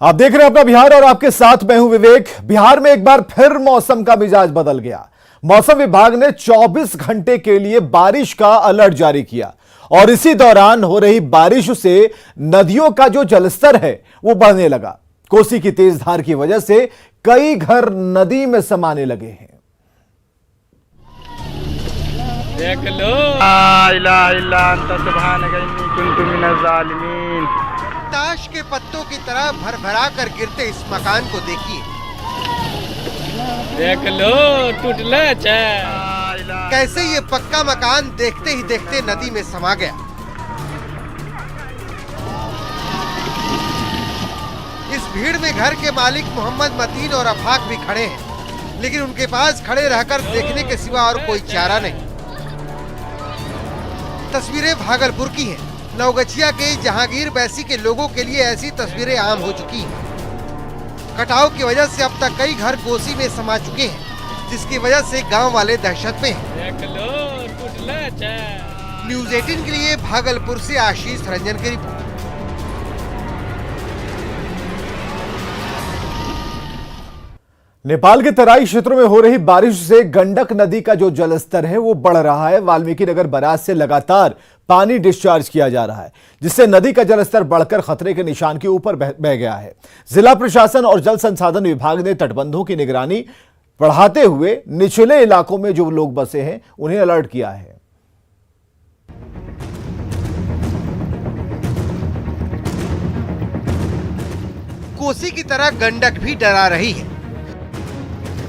आप देख रहे हैं अपना बिहार और आपके साथ मैं हूं विवेक। बिहार में एक बार फिर मौसम का मिजाज बदल गया। मौसम विभाग ने 24 घंटे के लिए बारिश का अलर्ट जारी किया और इसी दौरान हो रही बारिश से नदियों का जो जलस्तर है वो बढ़ने लगा। कोसी की तेज धार की वजह से कई घर नदी में समाने लगे हैं। देख लो ताश के पत्तों की तरह भरभरा कर गिरते इस मकान को देखिए। देख लो टूटला कैसे ये पक्का मकान देखते ही देखते नदी में समा गया। इस भीड़ में घर के मालिक मोहम्मद मतीन और अफाक भी खड़े हैं, लेकिन उनके पास खड़े रहकर देखने के सिवा और कोई चारा नहीं। तस्वीरें भागलपुर की हैं। नवगछिया के जहांगीर बैसी के लोगों के लिए ऐसी तस्वीरें आम हो चुकी हैं। कटाव की वजह से अब तक कई घर कोसी में समा चुके हैं, जिसकी वजह से गांव वाले दहशत में हैं। न्यूज़ 18 के लिए भागलपुर से आशीष रंजन की रिपोर्ट। नेपाल के तराई क्षेत्रों में हो रही बारिश से गंडक नदी का जो जलस्तर है वो बढ़ रहा है। वाल्मीकि नगर बैराज से लगातार पानी डिस्चार्ज किया जा रहा है, जिससे नदी का जलस्तर बढ़कर खतरे के निशान के ऊपर बह गया है। जिला प्रशासन और जल संसाधन विभाग ने तटबंधों की निगरानी बढ़ाते हुए निचले इलाकों में जो लोग बसे हैं उन्हें अलर्ट किया है। कोसी की तरह गंडक भी डरा रही है।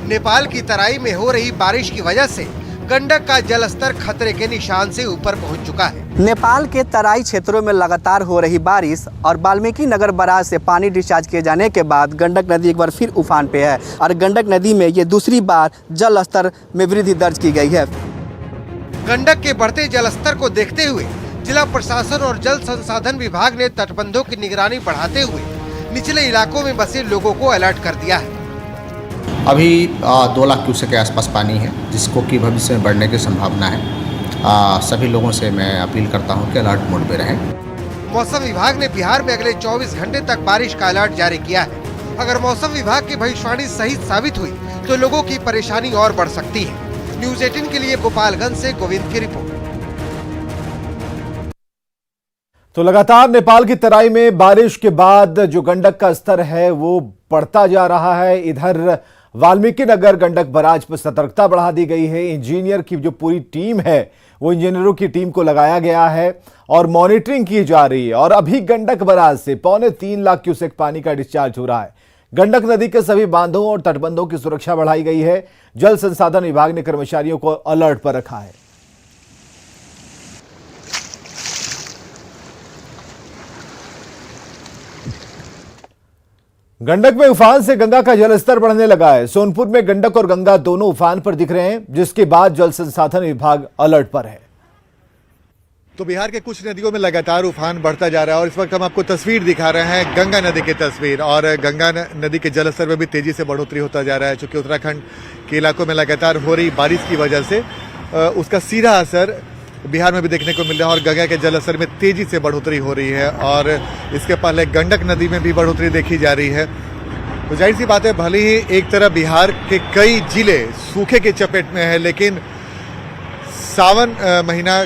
नेपाल की तराई में हो रही बारिश की वजह से गंडक का जलस्तर खतरे के निशान से ऊपर पहुंच चुका है। नेपाल के तराई क्षेत्रों में लगातार हो रही बारिश और वाल्मीकि नगर बैराज से पानी डिस्चार्ज किए जाने के बाद गंडक नदी एक बार फिर उफान पे है और गंडक नदी में ये दूसरी बार जल स्तर में वृद्धि दर्ज की गई है। गंडक के बढ़ते जलस्तर को देखते हुए जिला प्रशासन और जल संसाधन विभाग ने तटबंधों की निगरानी बढ़ाते हुए निचले इलाकों में बसे लोगों को अलर्ट कर दिया है। अभी 2 लाख क्यूसेक के आसपास पानी है, जिसको कि भविष्य में बढ़ने की संभावना है। सभी लोगों से मैं अपील करता हूं कि अलर्ट मोड पे रहें। मौसम विभाग ने बिहार में अगले 24 घंटे तक बारिश का अलर्ट जारी किया है। अगर मौसम विभाग की भविष्यवाणी सही साबित हुई तो लोगों की परेशानी और बढ़ सकती है। न्यूज़ 18 के लिए गोपालगंज से गोविंद की रिपोर्ट। तो लगातार नेपाल की तराई में बारिश के बाद जो गंडक का स्तर है वो बढ़ता जा रहा है। इधर वाल्मीकि नगर गंडक बैराज पर सतर्कता बढ़ा दी गई है। इंजीनियर की जो पूरी टीम है वो इंजीनियरों की टीम को लगाया गया है और मॉनिटरिंग की जा रही है। और अभी गंडक बैराज से 3.25 लाख क्यूसेक पानी का डिस्चार्ज हो रहा है। गंडक नदी के सभी बांधों और तटबंधों की सुरक्षा बढ़ाई गई है। जल संसाधन विभाग ने कर्मचारियों को अलर्ट पर रखा है। गंडक में उफान से गंगा का जलस्तर बढ़ने लगा है। सोनपुर में गंडक और गंगा दोनों उफान पर दिख रहे हैं, जिसके बाद जल संसाधन विभाग अलर्ट पर है। तो बिहार के कुछ नदियों में लगातार उफान बढ़ता जा रहा है और इस वक्त हम आपको तस्वीर दिखा रहे हैं गंगा नदी की तस्वीर। और गंगा नदी के जलस्तर में भी तेजी से बढ़ोतरी होता जा रहा है, चूंकि उत्तराखंड के इलाकों में लगातार हो रही बारिश की वजह से उसका सीधा असर बिहार में भी देखने को मिल रहा है और गंगा के जलस्तर में तेजी से बढ़ोतरी हो रही है। और इसके पहले गंडक नदी में भी बढ़ोतरी देखी जा रही है। तो जाहिर सी बात है, भले ही एक तरफ बिहार के कई जिले सूखे की चपेट में है, लेकिन सावन महीना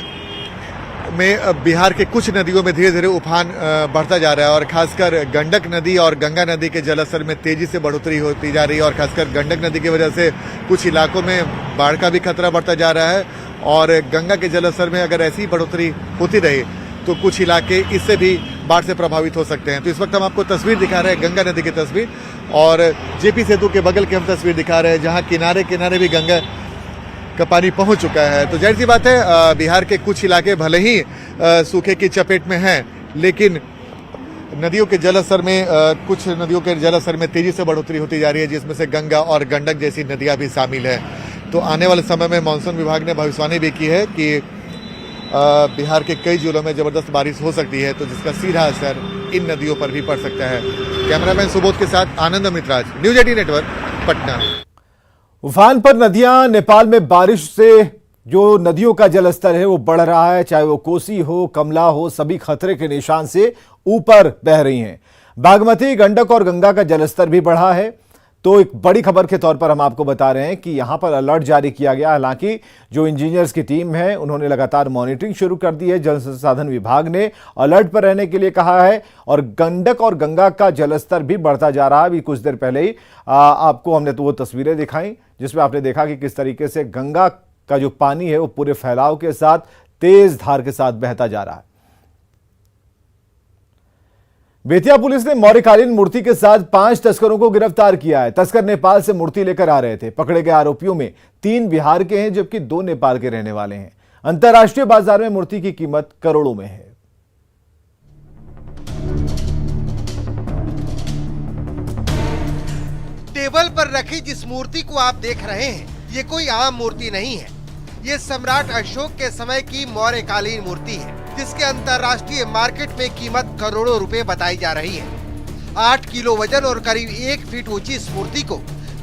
में बिहार के कुछ नदियों में धीरे धीरे उफान बढ़ता जा रहा है और खासकर गंडक नदी और गंगा नदी के जलस्तर में तेजी से बढ़ोतरी होती जा रही है। और खासकर गंडक नदी की वजह से कुछ इलाकों में बाढ़ का भी खतरा बढ़ता जा रहा है और गंगा के जलस्तर में अगर ऐसी बढ़ोतरी होती रही तो कुछ इलाके इससे भी बाढ़ से प्रभावित हो सकते हैं। तो इस वक्त हम आपको तस्वीर दिखा रहे हैं गंगा नदी की तस्वीर और जेपी सेतु के बगल की हम तस्वीर दिखा रहे हैं, जहां किनारे किनारे भी गंगा का पानी पहुंच चुका है। तो जाहिर सी बात है, बिहार के कुछ इलाके भले ही सूखे की चपेट में हैं, लेकिन नदियों के जलस्तर में कुछ नदियों के जलस्तर में तेजी से बढ़ोतरी होती जा रही है, जिसमें से गंगा और गंडक जैसी नदियां भी शामिल है। तो आने वाले समय में मानसून विभाग ने भविष्यवाणी भी की है कि बिहार के कई जिलों में जबरदस्त बारिश हो सकती है, तो जिसका सीधा असर इन नदियों पर भी पड़ सकता है। कैमरामैन सुबोध के साथ आनंद अमृतराज, न्यूज़ 18 नेटवर्क, पटना। उफान पर नदियां। नेपाल में बारिश से जो नदियों का जलस्तर है वो बढ़ रहा है, चाहे वो कोसी हो, कमला हो, सभी खतरे के निशान से ऊपर बह रही हैं। बागमती, गंडक और गंगा का जलस्तर भी बढ़ा है। तो एक बड़ी खबर के तौर पर हम आपको बता रहे हैं कि यहां पर अलर्ट जारी किया गया। हालांकि जो इंजीनियर्स की टीम है उन्होंने लगातार मॉनिटरिंग शुरू कर दी है। जल संसाधन विभाग ने अलर्ट पर रहने के लिए कहा है और गंडक और गंगा का जलस्तर भी बढ़ता जा रहा है। अभी कुछ देर पहले ही आपको हमने तो वो तस्वीरें दिखाई जिसमें आपने देखा कि किस तरीके से गंगा का जो पानी है वो पूरे फैलाव के साथ तेज धार के साथ बहता जा रहा है। बेतिया पुलिस ने मौर्यकालीन मूर्ति के साथ 5 तस्करों को गिरफ्तार किया है। तस्कर नेपाल से मूर्ति लेकर आ रहे थे। पकड़े गए आरोपियों में 3 बिहार के हैं जबकि 2 नेपाल के रहने वाले हैं। अंतर्राष्ट्रीय बाजार में मूर्ति की कीमत करोड़ों में है। टेबल पर रखी जिस मूर्ति को आप देख रहे हैं ये कोई आम मूर्ति नहीं है। ये सम्राट अशोक के समय की मौर्यकालीन मूर्ति है जिसके अंतर्राष्ट्रीय मार्केट में कीमत करोड़ों रुपए बताई जा रही है। 8 किलो वजन और करीब 1 फीट ऊंची इस मूर्ति को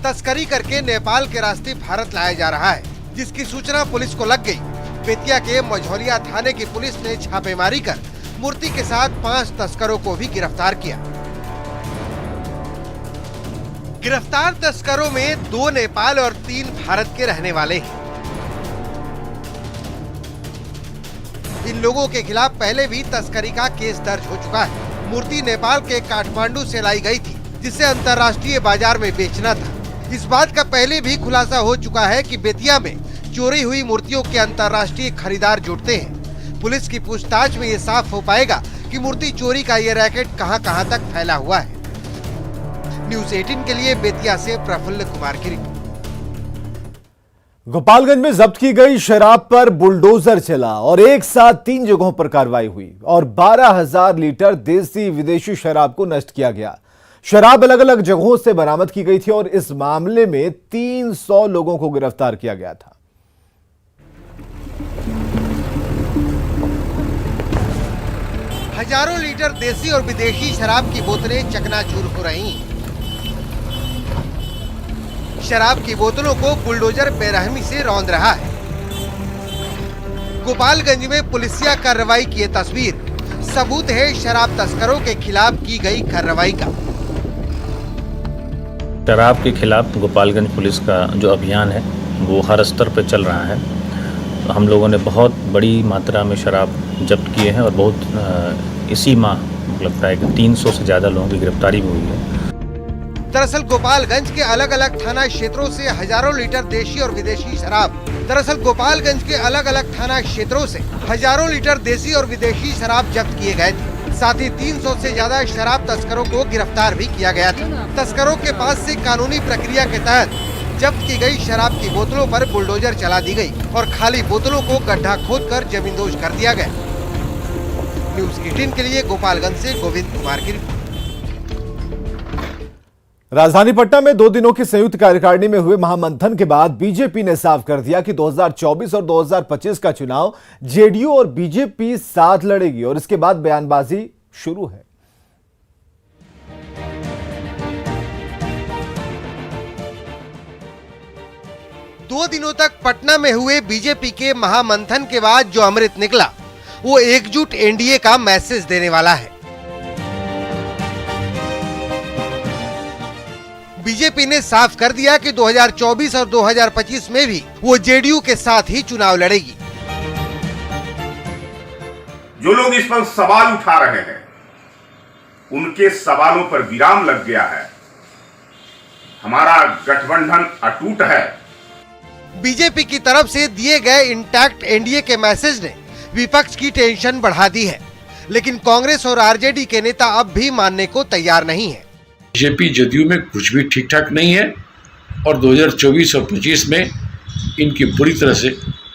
तस्करी करके नेपाल के रास्ते भारत लाया जा रहा है, जिसकी सूचना पुलिस को लग गई। बेतिया के मझौलिया थाने की पुलिस ने छापेमारी कर मूर्ति के साथ 5 तस्करों को भी गिरफ्तार किया। गिरफ्तार तस्करों में 2 नेपाल और 3 भारत के रहने वाले हैं। इन लोगों के खिलाफ पहले भी तस्करी का केस दर्ज हो चुका है। मूर्ति नेपाल के काठमांडू से लाई गई थी जिसे अंतर्राष्ट्रीय बाजार में बेचना था। इस बात का पहले भी खुलासा हो चुका है कि बेतिया में चोरी हुई मूर्तियों के अंतर्राष्ट्रीय खरीदार जुटते हैं। पुलिस की पूछताछ में ये साफ हो पाएगा कि मूर्ति चोरी का ये रैकेट कहां-कहां तक फैला हुआ है। न्यूज़ 18 के लिए बेतिया से प्रफुल्ल कुमार की रिपोर्ट। गोपालगंज में जब्त की गई शराब पर बुलडोजर चला और एक साथ 3 जगहों पर कार्रवाई हुई और 12,000 लीटर देसी विदेशी शराब को नष्ट किया गया। शराब अलग अलग जगहों से बरामद की गई थी और इस मामले में 300 लोगों को गिरफ्तार किया गया था। हजारों लीटर देसी और विदेशी शराब की बोतलें चकनाचूर हो रही हैं। शराब की बोतलों को बुलडोजर बेरहमी से रौंद रहा है। गोपालगंज में पुलिसिया कार्रवाई की ये तस्वीर सबूत है शराब तस्करों के खिलाफ की गई कार्रवाई का। शराब के खिलाफ गोपालगंज पुलिस का जो अभियान है वो हर स्तर पर चल रहा है। हम लोगों ने बहुत बड़ी मात्रा में शराब जब्त किए हैं और बहुत इसी माह लगता है कि 300 से ज़्यादा लोगों की गिरफ्तारी भी हुई है। दरअसल गोपालगंज के अलग अलग थाना क्षेत्रों से हजारों लीटर देशी और विदेशी शराब जब्त किए गए थे। साथ ही 300 से ज्यादा शराब तस्करों को गिरफ्तार भी किया गया था। तस्करों के पास से कानूनी प्रक्रिया के तहत जब्त की गई शराब की बोतलों पर बुलडोजर चला दी गई और खाली बोतलों को गड्ढा खोदकर जमींदोज कर दिया गया। न्यूज़ 18 के लिए गोपालगंज से गोविंद कुमार की रिपोर्ट। राजधानी पटना में 2 दिनों की संयुक्त कार्यकारिणी में हुए महामंथन के बाद बीजेपी ने साफ कर दिया कि 2024 और 2025 का चुनाव जेडीयू और बीजेपी साथ लड़ेगी और इसके बाद बयानबाजी शुरू है। दो दिनों तक पटना में हुए बीजेपी के महामंथन के बाद जो अमृत निकला वो एकजुट एनडीए का मैसेज देने वाला है। बीजेपी ने साफ कर दिया कि 2024 और 2025 में भी वो जेडीयू के साथ ही चुनाव लड़ेगी। जो लोग इस पर सवाल उठा रहे हैं उनके सवालों पर विराम लग गया है। हमारा गठबंधन अटूट है। बीजेपी की तरफ से दिए गए इंटैक्ट एनडीए के मैसेज ने विपक्ष की टेंशन बढ़ा दी है, लेकिन कांग्रेस और आरजेडी के नेता अब भी मानने को तैयार नहीं है। बीजेपी जदयू में कुछ भी ठीक ठाक नहीं है और 2024 और 25 में इनकी बुरी तरह से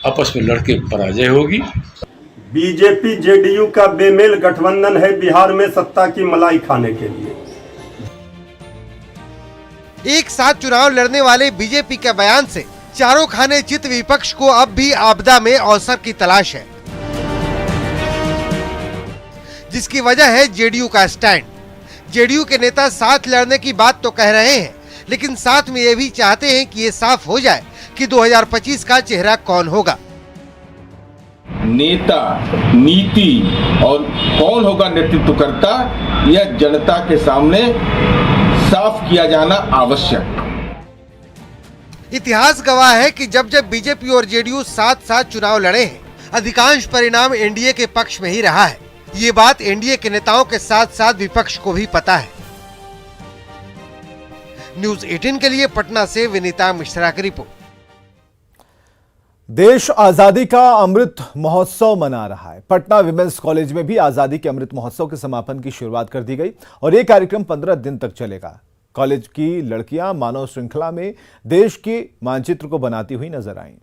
आपस में लड़के पराजय होगी। बीजेपी जेडीयू का बेमेल गठबंधन है बिहार में सत्ता की मलाई खाने के लिए। एक साथ चुनाव लड़ने वाले बीजेपी के बयान से चारों खाने चित विपक्ष को अब भी आपदा में अवसर की तलाश है, जिसकी वजह है जेडीयू का स्टैंड। जेडीयू के नेता साथ लड़ने की बात तो कह रहे हैं, लेकिन साथ में ये भी चाहते हैं कि ये साफ हो जाए कि 2025 का चेहरा कौन होगा। नेता, नीति और कौन होगा नेतृत्व करता, यह जनता के सामने साफ किया जाना आवश्यक। इतिहास गवाह है कि जब जब बीजेपी और जेडीयू साथ साथ चुनाव लड़े हैं, अधिकांश परिणाम एनडीए के पक्ष में ही रहा है। ये बात एनडीए के नेताओं के साथ साथ विपक्ष को भी पता है। न्यूज़ 18 के लिए पटना से विनीता मिश्रा की रिपोर्ट। देश आजादी का अमृत महोत्सव मना रहा है। पटना विमेंस कॉलेज में भी आजादी के अमृत महोत्सव के समापन की शुरुआत कर दी गई और ये कार्यक्रम 15 दिन तक चलेगा। कॉलेज की लड़कियां मानव श्रृंखला में देश के मानचित्र को बनाती हुई नजर आईं।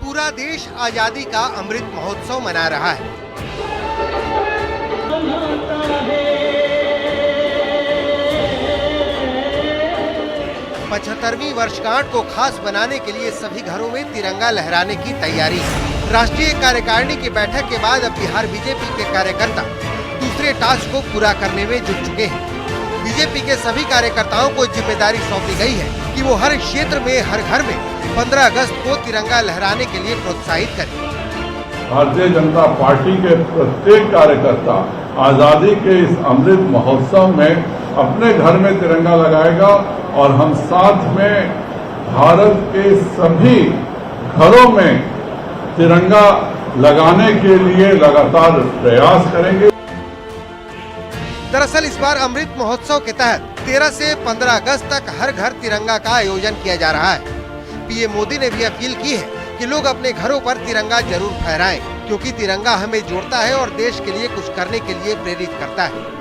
पूरा देश आजादी का अमृत महोत्सव मना रहा है। 75वीं वर्षगांठ को खास बनाने के लिए सभी घरों में तिरंगा लहराने की तैयारी। राष्ट्रीय कार्यकारिणी की बैठक के बाद अब बिहार बीजेपी के कार्यकर्ता दूसरे टास्क को पूरा करने में जुट चुके हैं। बीजेपी के सभी कार्यकर्ताओं को जिम्मेदारी सौंपी गई है कि वो हर क्षेत्र में, हर घर में 15 अगस्त को तिरंगा लहराने के लिए प्रोत्साहित करें। भारतीय जनता पार्टी के प्रत्येक कार्यकर्ता आजादी के इस अमृत महोत्सव में अपने घर में तिरंगा लगाएगा और हम साथ में भारत के सभी घरों में तिरंगा लगाने के लिए लगातार प्रयास करेंगे। दरअसल इस बार अमृत महोत्सव के तहत 13 से 15 अगस्त तक हर घर तिरंगा का आयोजन किया जा रहा है। पीएम मोदी ने भी अपील की है कि लोग अपने घरों पर तिरंगा जरूर फहराएं, क्योंकि तिरंगा हमें जोड़ता है और देश के लिए कुछ करने के लिए प्रेरित करता है।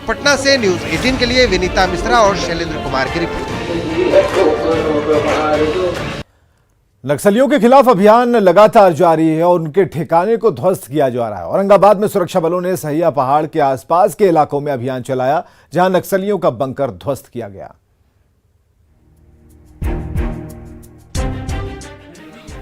पटना से न्यूज़ 18 के लिए विनीता मिश्रा और शैलेंद्र कुमार की रिपोर्ट। नक्सलियों के खिलाफ अभियान लगातार जारी है और उनके ठिकाने को ध्वस्त किया जा रहा है। औरंगाबाद में सुरक्षा बलों ने सहिया पहाड़ के आसपास के इलाकों में अभियान चलाया, जहां नक्सलियों का बंकर ध्वस्त किया गया।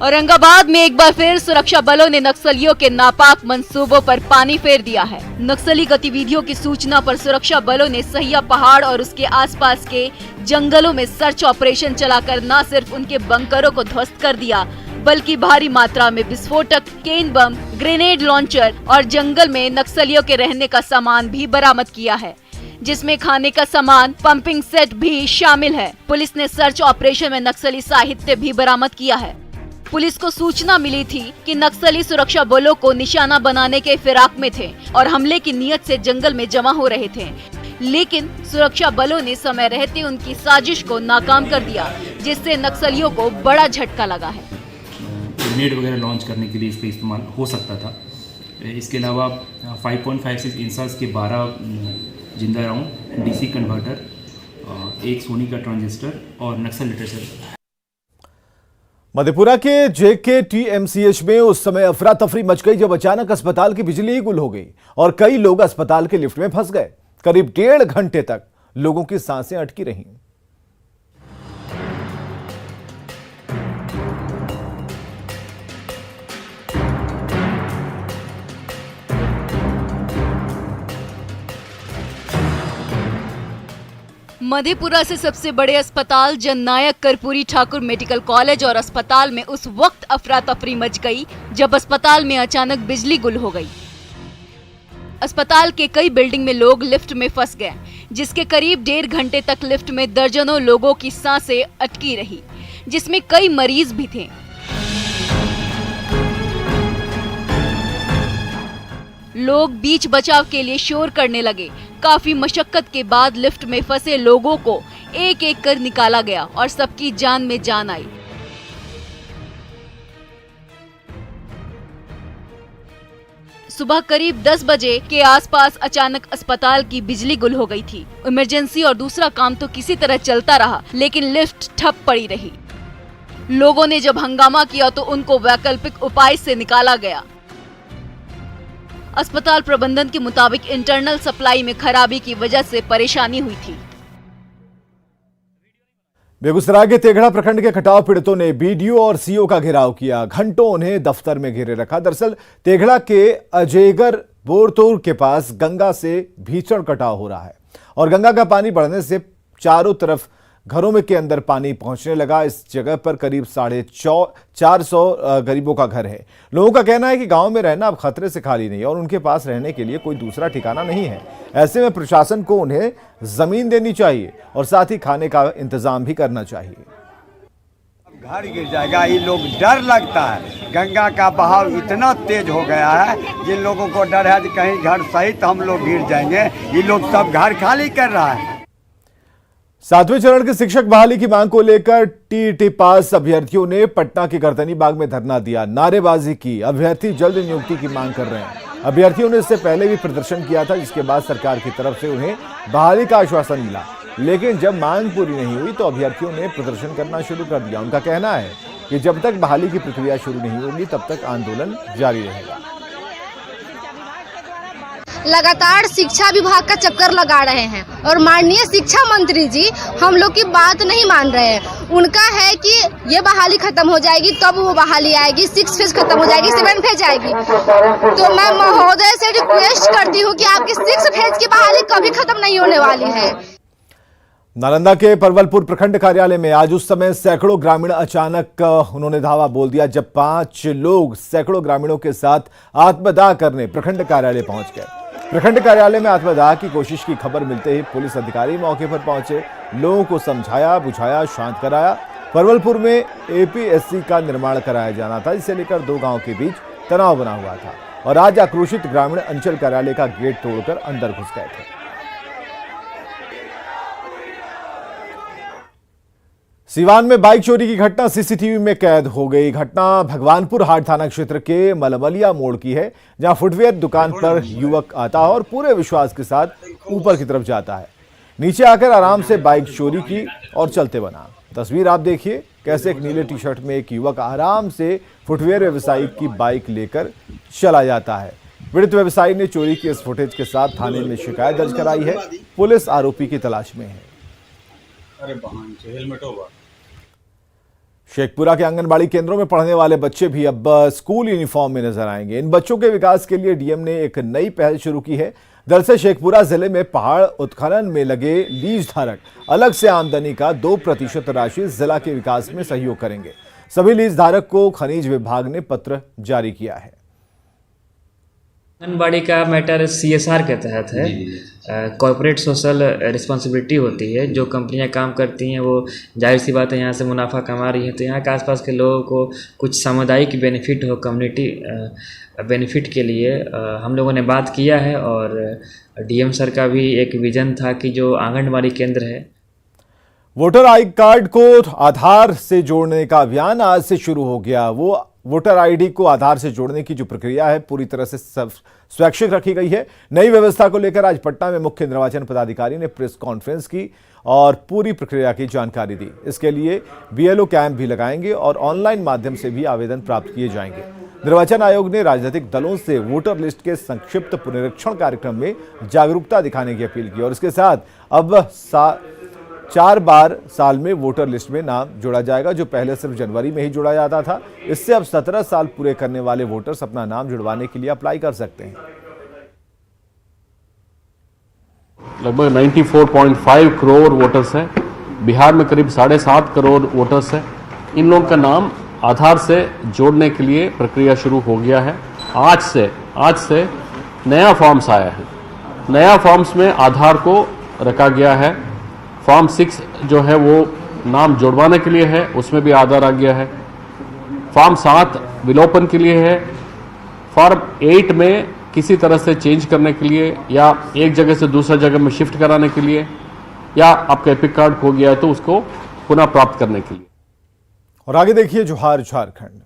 औरंगाबाद में एक बार फिर सुरक्षा बलों ने नक्सलियों के नापाक मंसूबों पर पानी फेर दिया है। नक्सली गतिविधियों की सूचना पर सुरक्षा बलों ने सहिया पहाड़ और उसके आसपास के जंगलों में सर्च ऑपरेशन चलाकर न सिर्फ उनके बंकरों को ध्वस्त कर दिया, बल्कि भारी मात्रा में विस्फोटक, केन बम, ग्रेनेड लॉन्चर और जंगल में नक्सलियों के रहने का सामान भी बरामद किया है, जिसमें खाने का सामान, पंपिंग सेट भी शामिल है। पुलिस ने सर्च ऑपरेशन में नक्सली साहित्य भी बरामद किया है। पुलिस को सूचना मिली थी कि नक्सली सुरक्षा बलों को निशाना बनाने के फिराक में थे और हमले की नीयत से जंगल में जमा हो रहे थे, लेकिन सुरक्षा बलों ने समय रहते उनकी साजिश को नाकाम कर दिया, जिससे नक्सलियों को बड़ा झटका लगा है। ग्रेनेड वगैरह लॉन्च करने के लिए इसका इस्तेमाल हो सकता था। इसके अलावा 5.56 इंच के 12 जिंदा राउंड, डीसी कन्वर्टर, एक सोनी का ट्रांजिस्टर और नक्सल लिटरेचर। मधेपुरा के JKTMCH में उस समय अफरा तफरी मच गई जब अचानक अस्पताल की बिजली ही गुल हो गई और कई लोग अस्पताल के लिफ्ट में फंस गए। करीब 1.5 घंटे तक लोगों की सांसें अटकी रहीं। मधेपुरा से सबसे बड़े अस्पताल जननायक कर्पूरी ठाकुर मेडिकल कॉलेज और अस्पताल में उस वक्त अफरा तफरी मच गई जब अस्पताल में अचानक बिजली गुल हो गई। अस्पताल के कई बिल्डिंग में लोग लिफ्ट में फंस गए, जिसके करीब 1.5 घंटे तक लिफ्ट में दर्जनों लोगों की सांसें अटकी रही, जिसमें कई मरीज भी थे। लोग बीच बचाव के लिए शोर करने लगे। काफी मशक्कत के बाद लिफ्ट में फंसे लोगों को एक एक कर निकाला गया और सबकी जान में जान आई। सुबह करीब 10 बजे के आसपास अचानक अस्पताल की बिजली गुल हो गई थी। इमरजेंसी और दूसरा काम तो किसी तरह चलता रहा, लेकिन लिफ्ट ठप पड़ी रही। लोगों ने जब हंगामा किया तो उनको वैकल्पिक उपाय से निकाला गया। अस्पताल प्रबंधन के मुताबिक इंटरनल सप्लाई में खराबी की वजह से परेशानी हुई थी। बेगूसराय के तेघड़ा प्रखंड के कटाव पीड़ितों ने बीडीओ और सीओ का घेराव किया। घंटों उन्हें दफ्तर में घेरे रखा। दरअसल तेघड़ा के अजयगर बोरतोर के पास गंगा से भीषण कटाव हो रहा है और गंगा का पानी बढ़ने से चारों तरफ घरों में के अंदर पानी पहुंचने लगा। इस जगह पर करीब 450 गरीबों का घर है। लोगों का कहना है कि गांव में रहना अब खतरे से खाली नहीं है और उनके पास रहने के लिए कोई दूसरा ठिकाना नहीं है। ऐसे में प्रशासन को उन्हें जमीन देनी चाहिए और साथ ही खाने का इंतजाम भी करना चाहिए। घर गिर जाएगा, ये लोग डर लगता है। गंगा का बहाव इतना तेज हो गया है, जिन लोगों को डर है कि कहीं घर सहित हम लोग गिर जाएंगे, ये लोग सब घर खाली कर रहा है। 7वें चरण की शिक्षक बहाली की मांग को लेकर टीईटी पास अभ्यर्थियों ने पटना के गर्दनी बाग में धरना दिया, नारेबाजी की। अभ्यर्थी जल्द नियुक्ति की मांग कर रहे हैं। अभ्यर्थियों ने इससे पहले भी प्रदर्शन किया था, जिसके बाद सरकार की तरफ से उन्हें बहाली का आश्वासन मिला, लेकिन जब मांग पूरी नहीं हुई तो अभ्यर्थियों ने प्रदर्शन करना शुरू कर दिया। उनका कहना है कि जब तक बहाली की प्रक्रिया शुरू नहीं होगी तब तक आंदोलन जारी रहेगा। लगातार शिक्षा विभाग का चक्कर लगा रहे हैं और माननीय शिक्षा मंत्री जी हम लोग की बात नहीं मान रहे हैं। उनका है कि ये बहाली खत्म हो जाएगी तब वो बहाली आएगी, 6 फेज खत्म हो जाएगी, 7 फेज आएगी। तो मैं महोदय से रिक्वेस्ट करती हूँ कि आपकी 6 फेज की बहाली कभी खत्म नहीं होने वाली है। नालंदा के परवलपुर प्रखंड कार्यालय में आज उस समय सैकड़ों ग्रामीण अचानक उन्होंने धावा बोल दिया जब 5 लोग सैकड़ों ग्रामीणों के साथ आत्मदाह करने प्रखंड कार्यालय पहुंच गए। प्रखंड कार्यालय में आत्मदाह की कोशिश की खबर मिलते ही पुलिस अधिकारी मौके पर पहुंचे, लोगों को समझाया बुझाया, शांत कराया। परवलपुर में एपीएससी का निर्माण कराया जाना था, जिसे लेकर 2 गांवों के बीच तनाव बना हुआ था और आज आक्रोशित ग्रामीण अंचल कार्यालय का गेट तोड़कर अंदर घुस गए थे। सीवान में बाइक चोरी की घटना सीसीटीवी में कैद हो गई। घटना भगवानपुर हाट थाना क्षेत्र के मलमलिया मोड़ की है, जहां फुटवेयर दुकान पर युवक आता है और पूरे विश्वास के साथ ऊपर की तरफ जाता है। नीचे आकर आराम से बाइक चोरी की और चलते बना। तस्वीर आप देखिए कैसे एक नीले टी शर्ट में एक युवक आराम से फुटवेयर व्यवसायी की बाइक लेकर चला जाता है। पीड़ित व्यवसायी ने चोरी के इस फुटेज के साथ थाने में शिकायत दर्ज कराई है। पुलिस आरोपी की तलाश में है। अरे बहन से हेलमेट होगा। शेखपुरा के आंगनबाड़ी केंद्रों में पढ़ने वाले बच्चे भी अब स्कूल यूनिफॉर्म में नजर आएंगे। इन बच्चों के विकास के लिए डीएम ने एक नई पहल शुरू की है। दरअसल शेखपुरा जिले में पहाड़ उत्खनन में लगे लीज धारक अलग से आमदनी का 2% राशि जिला के विकास में सहयोग करेंगे। सभी लीज धारक को खनिज विभाग ने पत्र जारी किया है। आंगनबाड़ी का मैटर CSR के तहत है। कॉर्पोरेट सोशल रिस्पॉन्सिबिलिटी होती है। जो कंपनियां काम करती हैं वो जाहिर सी बात है यहाँ से मुनाफा कमा रही हैं, तो यहाँ के आसपास के लोगों को कुछ सामुदायिक बेनिफिट हो, कम्युनिटी बेनिफिट के लिए हम लोगों ने बात किया है। और डीएम सर का भी एक विजन था कि जो आंगनबाड़ी केंद्र है, वोटर आई कार्ड को आधार से जोड़ने का अभियान आज से शुरू हो गया। वो वोटर आईडी को आधार से जोड़ने की जो प्रक्रिया है पूरी तरह से स्वैच्छिक रखी गई है। नई व्यवस्था को लेकर आज पटना में मुख्य निर्वाचन पदाधिकारी ने प्रेस कॉन्फ्रेंस की और पूरी प्रक्रिया की जानकारी दी। इसके लिए बीएलओ कैंप भी लगाएंगे और ऑनलाइन माध्यम से भी आवेदन प्राप्त किए जाएंगे। निर्वाचन आयोग ने राजनीतिक दलों से वोटर लिस्ट के संक्षिप्त पुनरीक्षण कार्यक्रम में जागरूकता दिखाने की अपील की और इसके साथ अब 4 बार साल में वोटर लिस्ट में नाम जोड़ा जाएगा, जो पहले सिर्फ जनवरी में ही जोड़ा जाता था। इससे अब 17 साल पूरे करने वाले वोटर्स अपना नाम जुड़वाने के लिए अप्लाई कर सकते हैं। लगभग 94.5 करोड़ वोटर्स हैं। बिहार में करीब 7.5 करोड़ वोटर्स हैं। इन लोगों का नाम आधार से जोड़ने के लिए प्रक्रिया शुरू हो गया है। आज से नया फॉर्म्स आया है। नया फॉर्म्स में आधार को रखा गया है। फॉर्म 6 जो है वो नाम जोड़वाने के लिए है, उसमें भी आधार आ गया है। फॉर्म 7 विलोपन के लिए है। फॉर्म 8 में किसी तरह से चेंज करने के लिए या एक जगह से दूसरा जगह में शिफ्ट कराने के लिए, या आपका एपिक कार्ड खो गया तो उसको पुनः प्राप्त करने के लिए। और आगे देखिए जोहार झारखंड।